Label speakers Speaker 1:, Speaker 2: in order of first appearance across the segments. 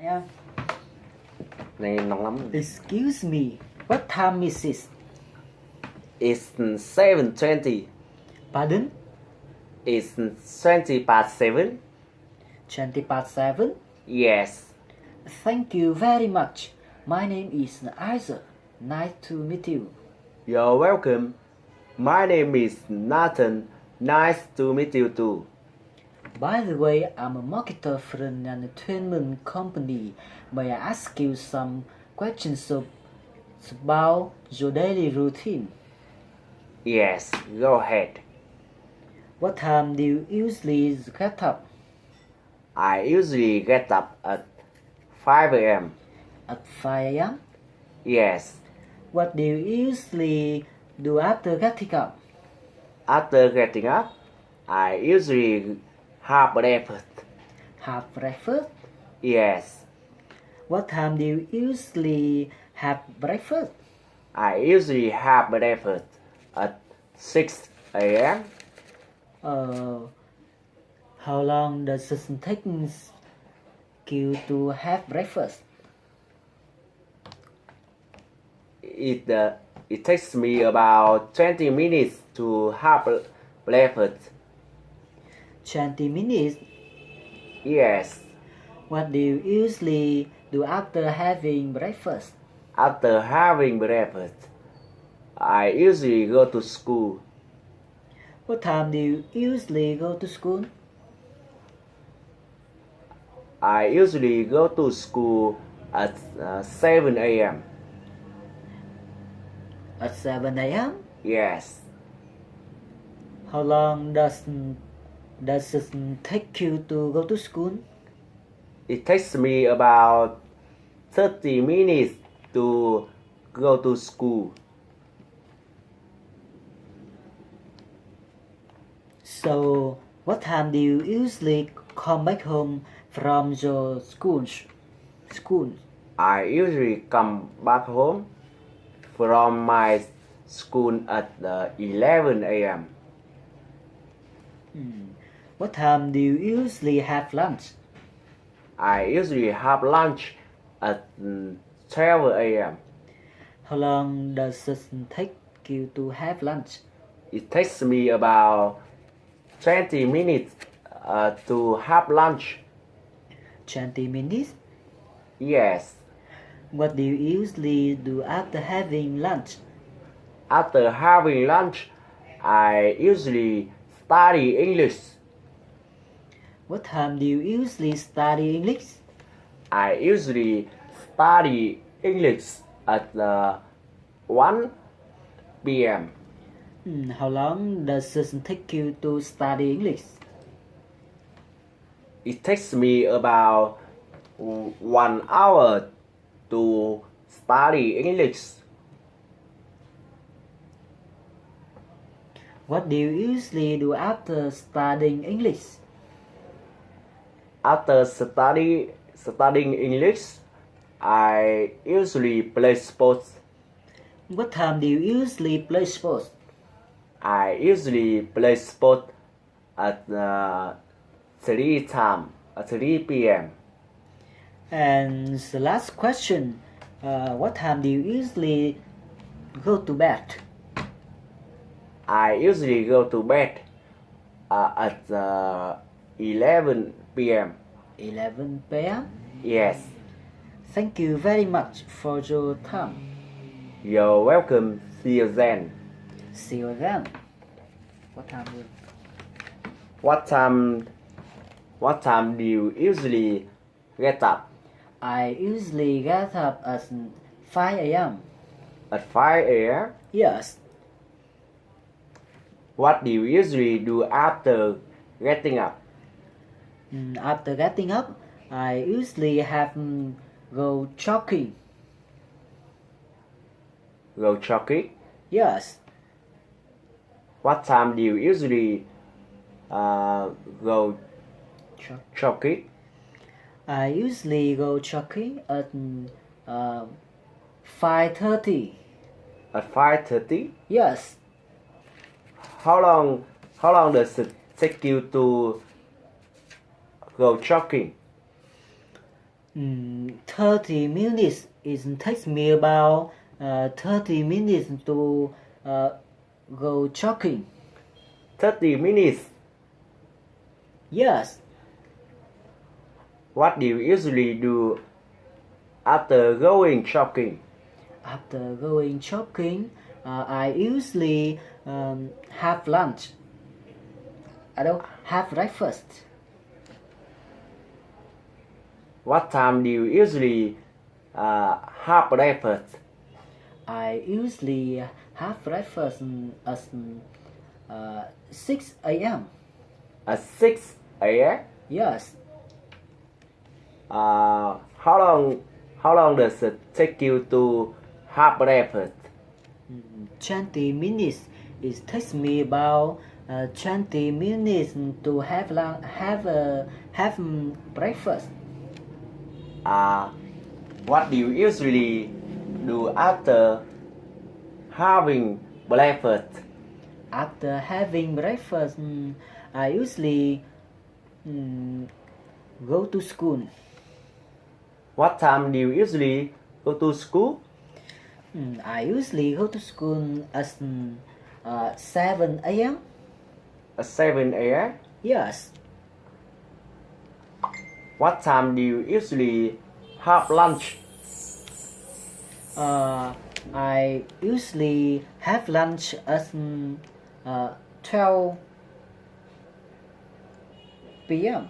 Speaker 1: Yeah.
Speaker 2: Này nóng lắm.
Speaker 1: Excuse me, what time is it?
Speaker 2: It's 7:20.
Speaker 1: Pardon?
Speaker 2: It's 20 past 7.
Speaker 1: 20 past 7?
Speaker 2: Yes.
Speaker 1: Thank you very much. My name is Isaac. Nice to meet you.
Speaker 2: You're welcome. My name is Nathan. Nice to meet you too.
Speaker 1: By the way, I'm a marketer for an entertainment company. May I ask you some questions about your daily routine?
Speaker 2: Yes, go ahead.
Speaker 1: What time do you usually get up?
Speaker 2: I usually get up at 5 a.m.
Speaker 1: At 5 a.m.?
Speaker 2: Yes.
Speaker 1: What do you usually do after getting up?
Speaker 2: After getting up, I usually have breakfast.
Speaker 1: Have breakfast?
Speaker 2: Yes.
Speaker 1: What time do you usually have breakfast?
Speaker 2: I usually have breakfast at 6 a.m.
Speaker 1: How long does it take you to have breakfast?
Speaker 2: It takes me about 20 minutes to have breakfast.
Speaker 1: 20 minutes?
Speaker 2: Yes.
Speaker 1: What do you usually do after having breakfast?
Speaker 2: After having breakfast, I usually go to school.
Speaker 1: What time do you usually go to school?
Speaker 2: I usually go to school at 7 a.m.
Speaker 1: At 7 a.m.?
Speaker 2: Yes.
Speaker 1: How long does it take you to go to school?
Speaker 2: It takes me about 30 minutes to go to school.
Speaker 1: So, what time do you usually come back home from your school?
Speaker 2: I usually come back home from my school at 11 a.m.
Speaker 1: What time do you usually have lunch?
Speaker 2: I usually have lunch at 12 a.m.
Speaker 1: How long does it take you to have lunch?
Speaker 2: It takes me about 20 minutes to have lunch.
Speaker 1: 20 minutes?
Speaker 2: Yes.
Speaker 1: What do you usually do after having lunch?
Speaker 2: After having lunch, I usually study English.
Speaker 1: What time do you usually study English?
Speaker 2: I usually study English at 1 p.m.
Speaker 1: How long does it take you to study English?
Speaker 2: It takes me about 1 hour to study English.
Speaker 1: What do you usually do after studying English?
Speaker 2: After studying English, I usually play sports.
Speaker 1: What time do you usually play sports?
Speaker 2: I usually play sport at 3 p.m.
Speaker 1: And the last question, what time do you usually go to bed?
Speaker 2: I usually go to bed at 11 p.m.
Speaker 1: 11 p.m.?
Speaker 2: Yes.
Speaker 1: Thank you very much for your time.
Speaker 2: You're welcome. See you then.
Speaker 1: See you then. What time will?
Speaker 2: What time do you usually get up?
Speaker 1: I usually get up at 5 a.m.
Speaker 2: At 5 a.m.?
Speaker 1: Yes.
Speaker 2: What do you usually do after getting up?
Speaker 1: After getting up, I usually have go jogging.
Speaker 2: Go jogging?
Speaker 1: Yes.
Speaker 2: What time do you usually go jogging?
Speaker 1: I usually go jogging at 5:30.
Speaker 2: At 5:30?
Speaker 1: Yes.
Speaker 2: How long does it take you to go jogging?
Speaker 1: 30 minutes. It takes me about 30 minutes to go jogging.
Speaker 2: 30 minutes.
Speaker 1: Yes.
Speaker 2: What do you usually do after going shopping?
Speaker 1: After going shopping, I usually have lunch. I don't have breakfast.
Speaker 2: What time do you usually have breakfast?
Speaker 1: I usually have breakfast at 6 a.m.
Speaker 2: At 6 a.m.?
Speaker 1: Yes.
Speaker 2: How long does it take you to have breakfast?
Speaker 1: 20 minutes. It takes me about 20 minutes to have breakfast.
Speaker 2: What do you usually do after having breakfast?
Speaker 1: After having breakfast, I usually go to school.
Speaker 2: What time do you usually go to school?
Speaker 1: I usually go to school at 7 a.m.
Speaker 2: At 7 a.m.?
Speaker 1: Yes.
Speaker 2: What time do you usually have lunch?
Speaker 1: I usually have lunch at 12 p.m.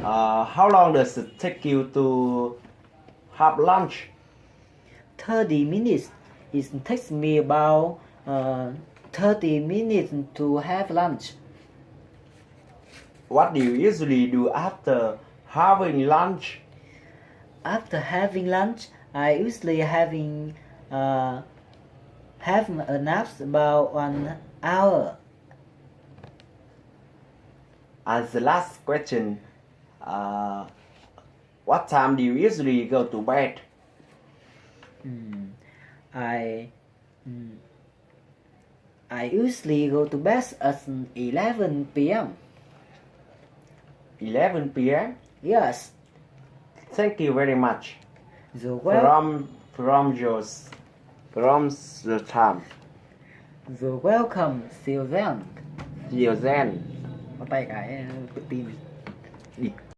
Speaker 2: How long does it take you to have lunch?
Speaker 1: 30 minutes. It takes me about 30 minutes to have lunch.
Speaker 2: What do you usually do after having lunch?
Speaker 1: After having lunch, I usually have a nap about 1 hour.
Speaker 2: As the last question, what time do you usually go to bed?
Speaker 1: I usually go to bed at 11 p.m.
Speaker 2: 11 p.m.?
Speaker 1: Yes.
Speaker 2: Thank you very much
Speaker 1: The well,
Speaker 2: from the time.
Speaker 1: the welcome. See you then.
Speaker 2: See you then.
Speaker 1: Bắt tay cái pin.
Speaker 2: Đi.